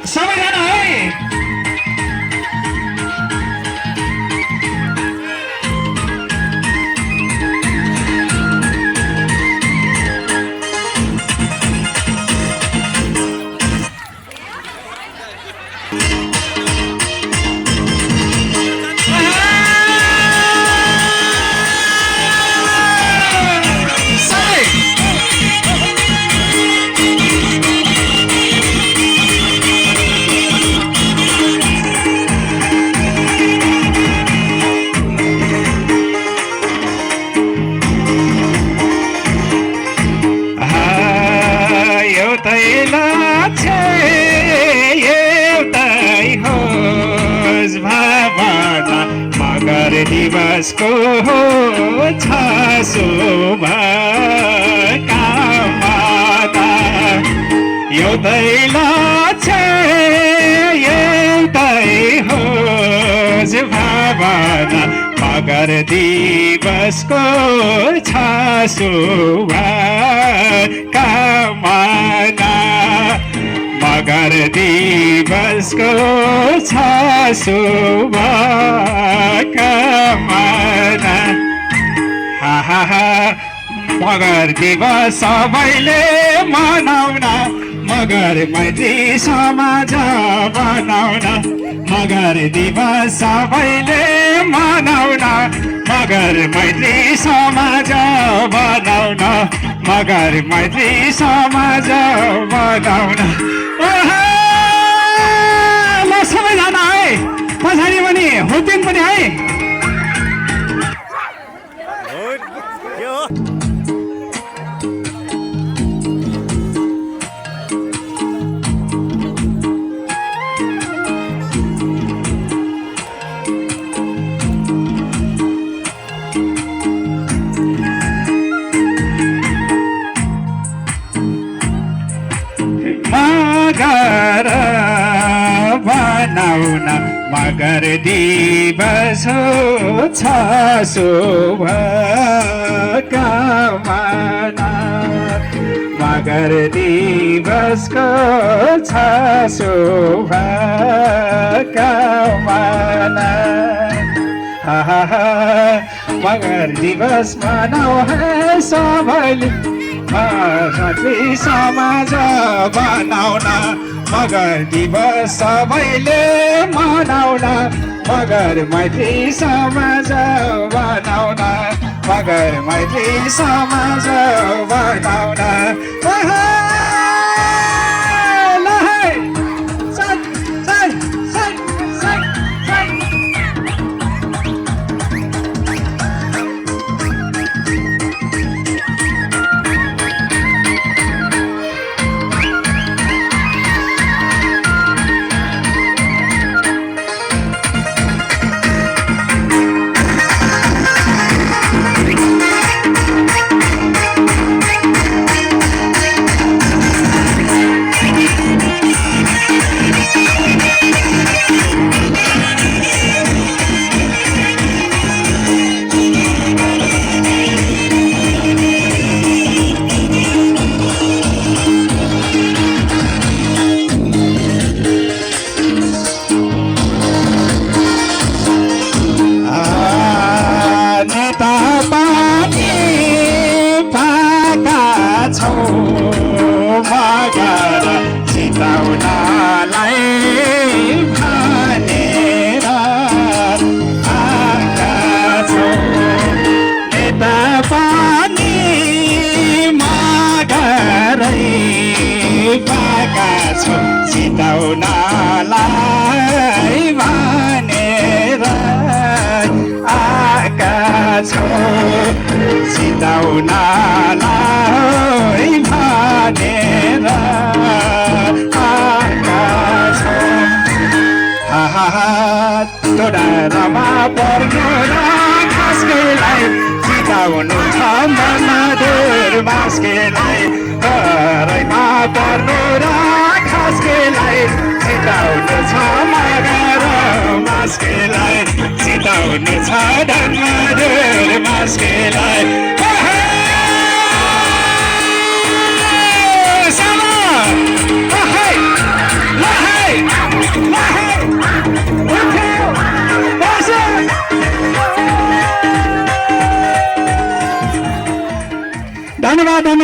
सबैजना है दिवसको शुभकामना एउटै लक्ष्य एउटै होस् भावना मगर दिवसको छ शुभकामना मगर दिवसको छ शुभकामना मगर दिवस सबैले मनाउन मगर मैत्री समाज बनाउन मगर दिवस सबैले मनाउन मगर मैत्री समाज बनाउन मगर मैत्री समाज बनाउन ल सबैजना है पछाडि पनि होटेल पनि है मगर बनाउन मगर दिवस छ शुभकामना मगर दिवसको छ शुभकामना मगर दिवस मनाउ है सबैले मैत्री समाज बनाउन मगर दिवस सबैले मनाउन मगर मैत्री समाज बनाउन मगर मैत्री समाज बनाउन चिताउनलाई भनेर आका छौ चिताउनलाई भनेर आका छौ तोडारमा पर्नु र खासकेलाई चिताउनु छ मधुर बास्केलाई घरैमा पर्नु र खासकेलाई चिताउनु छ मगर मास्केलाई चिताउनु छ धनमधुर मास्केलाई धन्यवाद।